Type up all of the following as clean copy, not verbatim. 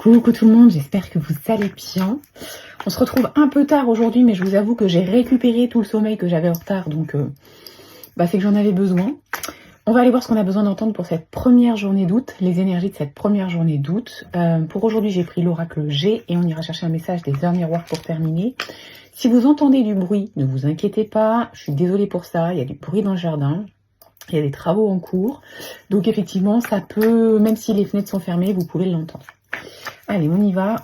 Coucou tout le monde, j'espère que vous allez bien. On se retrouve un peu tard aujourd'hui, mais je vous avoue que j'ai récupéré tout le sommeil que j'avais en retard, donc c'est que j'en avais besoin. On va aller voir ce qu'on a besoin d'entendre pour cette première journée d'août, les énergies de cette première journée d'août. Pour aujourd'hui, j'ai pris l'oracle G et on ira chercher un message des heures miroirs pour terminer. Si vous entendez du bruit, ne vous inquiétez pas, je suis désolée pour ça, il y a du bruit dans le jardin. Il y a des travaux en cours, donc effectivement, ça peut, même si les fenêtres sont fermées, vous pouvez l'entendre. Allez, on y va.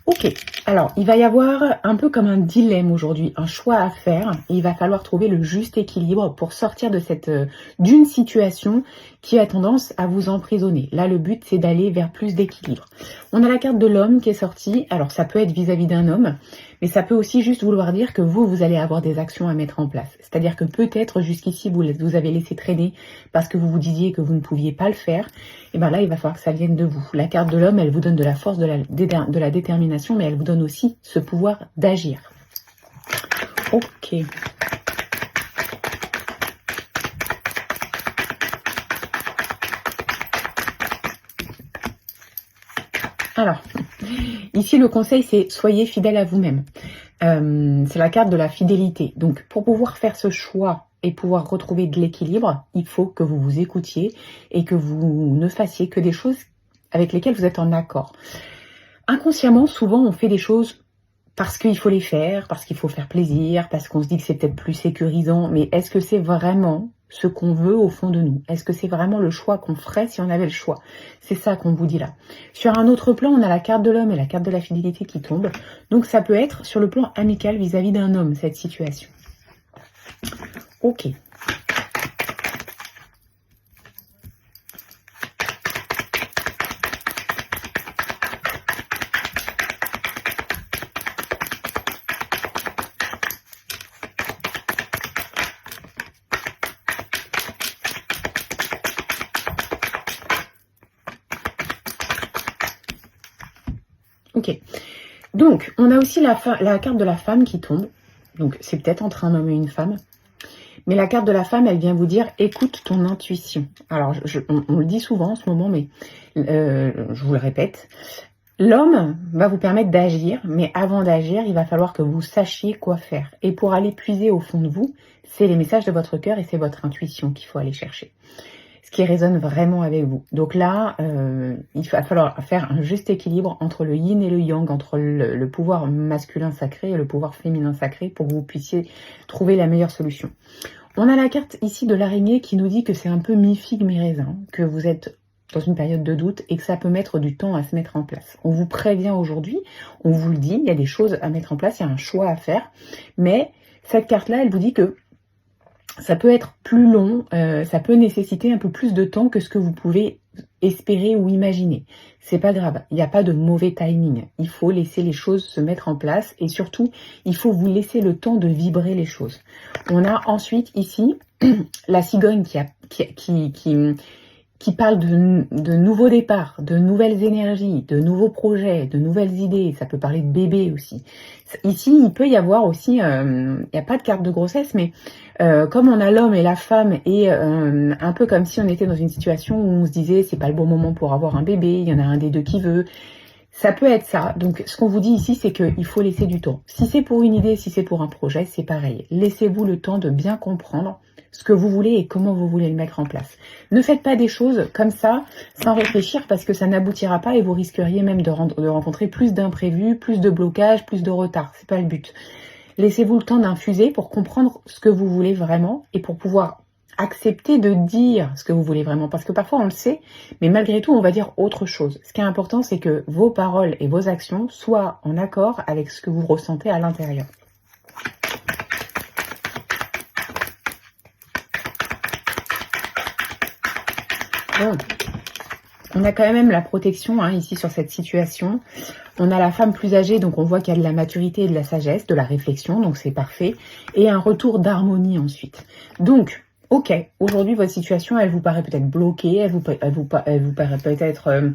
Ok, alors il va y avoir un peu comme un dilemme aujourd'hui, un choix à faire. Et il va falloir trouver le juste équilibre pour sortir de d'une situation qui a tendance à vous emprisonner. Là, le but, c'est d'aller vers plus d'équilibre. On a la carte de l'homme qui est sortie. Alors, ça peut être vis-à-vis d'un homme, mais ça peut aussi juste vouloir dire que vous allez avoir des actions à mettre en place. C'est-à-dire que peut-être jusqu'ici, vous avez laissé traîner parce que vous vous disiez que vous ne pouviez pas le faire. Et bien là, il va falloir que ça vienne de vous. La carte de l'homme, elle vous donne de la force, de la détermination, mais elle vous donne aussi ce pouvoir d'agir. Ok. Alors, ici le conseil c'est soyez fidèle à vous-même. C'est la carte de la fidélité. Donc pour pouvoir faire ce choix et pouvoir retrouver de l'équilibre, il faut que vous vous écoutiez et que vous ne fassiez que des choses avec lesquelles vous êtes en accord. Inconsciemment, souvent on fait des choses parce qu'il faut les faire, parce qu'il faut faire plaisir, parce qu'on se dit que c'est peut-être plus sécurisant, mais est-ce que c'est vraiment ce qu'on veut au fond de nous? Est-ce que c'est vraiment le choix qu'on ferait si on avait le choix? C'est ça qu'on vous dit là. Sur un autre plan, on a la carte de l'homme et la carte de la fidélité qui tombent. Donc ça peut être sur le plan amical vis-à-vis d'un homme, cette situation. Ok. Ok, donc on a aussi la carte de la femme qui tombe, donc c'est peut-être entre un homme et une femme, mais la carte de la femme, elle vient vous dire écoute ton intuition. Alors on le dit souvent en ce moment, mais je vous le répète, l'homme va vous permettre d'agir, mais avant d'agir, il va falloir que vous sachiez quoi faire. Et pour aller puiser au fond de vous, c'est les messages de votre cœur et c'est votre intuition qu'il faut aller chercher. Ce qui résonne vraiment avec vous. Donc là, il va falloir faire un juste équilibre entre le yin et le yang, entre le pouvoir masculin sacré et le pouvoir féminin sacré pour que vous puissiez trouver la meilleure solution. On a la carte ici de l'araignée qui nous dit que c'est un peu mi-figue, mi-raisin, que vous êtes dans une période de doute et que ça peut mettre du temps à se mettre en place. On vous prévient aujourd'hui, on vous le dit, il y a des choses à mettre en place, il y a un choix à faire, mais cette carte-là, elle vous dit que ça peut être plus long, ça peut nécessiter un peu plus de temps que ce que vous pouvez espérer ou imaginer. C'est pas grave, il n'y a pas de mauvais timing. Il faut laisser les choses se mettre en place et surtout, il faut vous laisser le temps de vibrer les choses. On a ensuite ici la cigogne qui parle de nouveaux départs, de nouvelles énergies, de nouveaux projets, de nouvelles idées. Ça peut parler de bébé aussi. Ici, il peut y avoir aussi, il n'y a pas de carte de grossesse, mais comme on a l'homme et la femme, et un peu comme si on était dans une situation où on se disait c'est pas le bon moment pour avoir un bébé, il y en a un des deux qui veut. Ça peut être ça. Donc, ce qu'on vous dit ici, c'est qu'il faut laisser du temps. Si c'est pour une idée, si c'est pour un projet, c'est pareil. Laissez-vous le temps de bien comprendre ce que vous voulez et comment vous voulez le mettre en place. Ne faites pas des choses comme ça, sans réfléchir, parce que ça n'aboutira pas et vous risqueriez même de rencontrer plus d'imprévus, plus de blocages, plus de retard. C'est pas le but. Laissez-vous le temps d'infuser pour comprendre ce que vous voulez vraiment et pour pouvoir accepter de dire ce que vous voulez vraiment, parce que parfois on le sait, mais malgré tout on va dire autre chose. Ce qui est important, c'est que vos paroles et vos actions soient en accord avec ce que vous ressentez à l'intérieur. Bon. On a quand même la protection ici sur cette situation. On a la femme plus âgée, donc on voit qu'il y a de la maturité et de la sagesse, de la réflexion, donc c'est parfait. Et un retour d'harmonie ensuite. Donc, Ok, aujourd'hui votre situation, elle vous paraît peut-être bloquée, elle vous paraît peut-être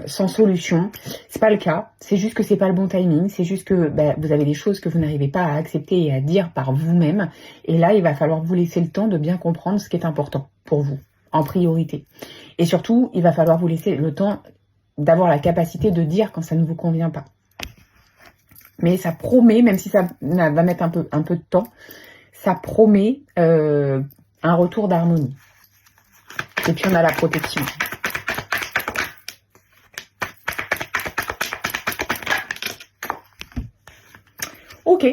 sans solution. C'est pas le cas. C'est juste que c'est pas le bon timing. C'est juste que vous avez des choses que vous n'arrivez pas à accepter et à dire par vous-même. Et là, il va falloir vous laisser le temps de bien comprendre ce qui est important pour vous en priorité. Et surtout, il va falloir vous laisser le temps d'avoir la capacité de dire quand ça ne vous convient pas. Mais ça promet, même si ça va mettre un peu de temps, ça promet un retour d'harmonie. Et puis on a la protection. Ok.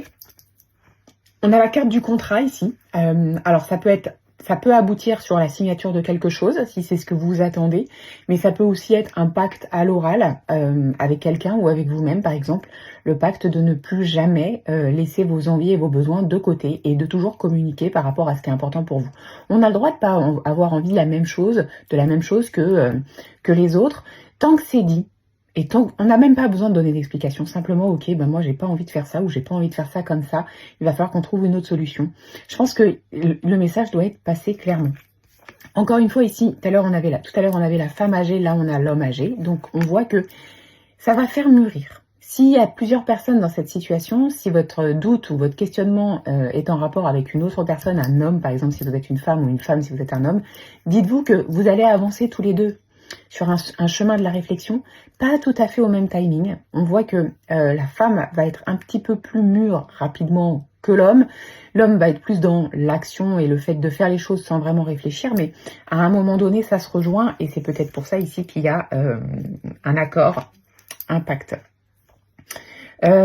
On a la carte du contrat ici. Alors ça peut aboutir sur la signature de quelque chose, si c'est ce que vous attendez, mais ça peut aussi être un pacte à l'oral avec quelqu'un ou avec vous-même, par exemple, le pacte de ne plus jamais laisser vos envies et vos besoins de côté et de toujours communiquer par rapport à ce qui est important pour vous. On a le droit de pas avoir envie de la même chose que les autres, tant que c'est dit. Et tant on n'a même pas besoin de donner d'explication, simplement, ok, moi j'ai pas envie de faire ça ou j'ai pas envie de faire ça comme ça, il va falloir qu'on trouve une autre solution. Je pense que le message doit être passé clairement. Encore une fois ici, tout à l'heure on avait la femme âgée, là on a l'homme âgé, donc on voit que ça va faire mûrir. S'il y a plusieurs personnes dans cette situation, si votre doute ou votre questionnement est en rapport avec une autre personne, un homme par exemple si vous êtes une femme ou une femme si vous êtes un homme, dites-vous que vous allez avancer tous les deux sur un chemin de la réflexion, pas tout à fait au même timing. On voit que la femme va être un petit peu plus mûre rapidement que l'homme. L'homme va être plus dans l'action et le fait de faire les choses sans vraiment réfléchir, mais à un moment donné, ça se rejoint et c'est peut-être pour ça ici qu'il y a un accord, un pacte. À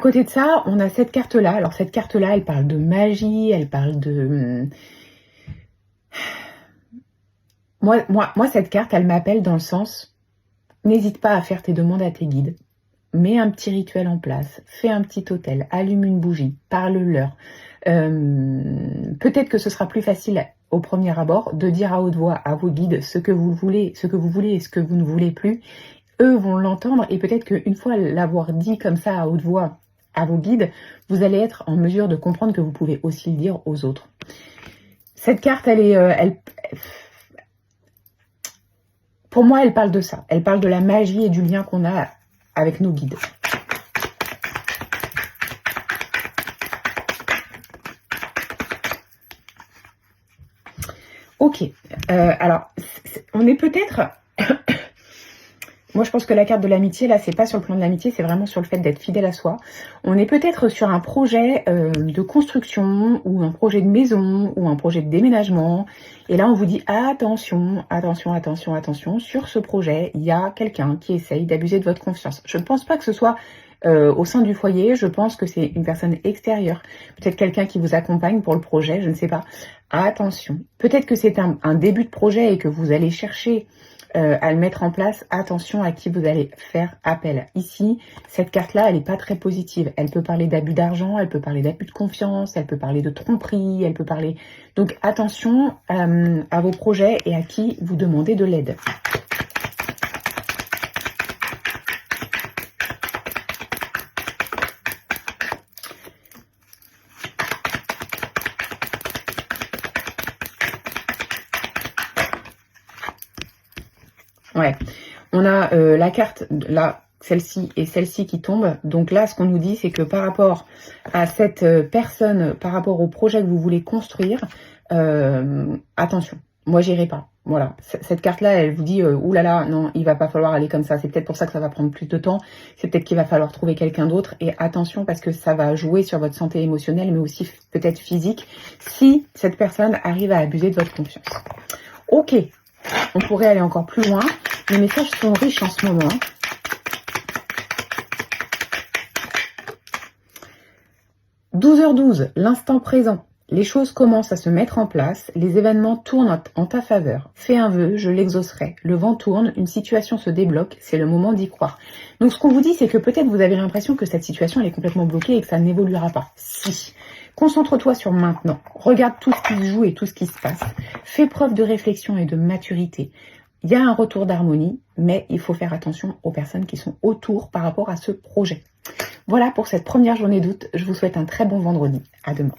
côté de ça, on a cette carte-là. Alors cette carte-là, elle parle de magie, elle parle de... Moi, cette carte, elle m'appelle dans le sens, n'hésite pas à faire tes demandes à tes guides. Mets un petit rituel en place, fais un petit autel, allume une bougie, parle-leur. Peut-être que ce sera plus facile au premier abord de dire à haute voix à vos guides ce que vous voulez et ce que vous ne voulez plus. Eux vont l'entendre et peut-être qu'une fois l'avoir dit comme ça à haute voix à vos guides, vous allez être en mesure de comprendre que vous pouvez aussi le dire aux autres. Cette carte, pour moi, elle parle de ça. Elle parle de la magie et du lien qu'on a avec nos guides. Ok. Alors, on est peut-être... Moi, je pense que la carte de l'amitié, là, c'est pas sur le plan de l'amitié, c'est vraiment sur le fait d'être fidèle à soi. On est peut-être sur un projet de construction ou un projet de maison ou un projet de déménagement. Et là, on vous dit attention, attention, attention, attention. Sur ce projet, il y a quelqu'un qui essaye d'abuser de votre confiance. Je ne pense pas que ce soit au sein du foyer. Je pense que c'est une personne extérieure. Peut-être quelqu'un qui vous accompagne pour le projet, je ne sais pas. Attention. Peut-être que c'est un début de projet et que vous allez chercher à le mettre en place. Attention à qui vous allez faire appel. Ici, cette carte-là, elle n'est pas très positive. Elle peut parler d'abus d'argent, elle peut parler d'abus de confiance, elle peut parler de tromperie, elle peut parler... Donc attention à vos projets et à qui vous demandez de l'aide. Ouais, on a la carte, là, celle-ci et celle-ci qui tombent. Donc là, ce qu'on nous dit, c'est que par rapport à cette personne, par rapport au projet que vous voulez construire, attention, moi, j'irai pas. Voilà, cette carte-là, elle vous dit, oulala, non, il va pas falloir aller comme ça. C'est peut-être pour ça que ça va prendre plus de temps. C'est peut-être qu'il va falloir trouver quelqu'un d'autre. Et attention, parce que ça va jouer sur votre santé émotionnelle, mais aussi peut-être physique, si cette personne arrive à abuser de votre confiance. Ok. On pourrait aller encore plus loin. Les messages sont riches en ce moment. 12h12, l'instant présent. Les choses commencent à se mettre en place. Les événements tournent en ta faveur. Fais un vœu, je l'exaucerai. Le vent tourne, une situation se débloque. C'est le moment d'y croire. Donc ce qu'on vous dit, c'est que peut-être vous avez l'impression que cette situation elle est complètement bloquée et que ça n'évoluera pas. Si. Concentre-toi sur maintenant. Regarde tout ce qui se joue et tout ce qui se passe. Fais preuve de réflexion et de maturité. Il y a un retour d'harmonie, mais il faut faire attention aux personnes qui sont autour par rapport à ce projet. Voilà pour cette première journée d'août. Je vous souhaite un très bon vendredi. À demain.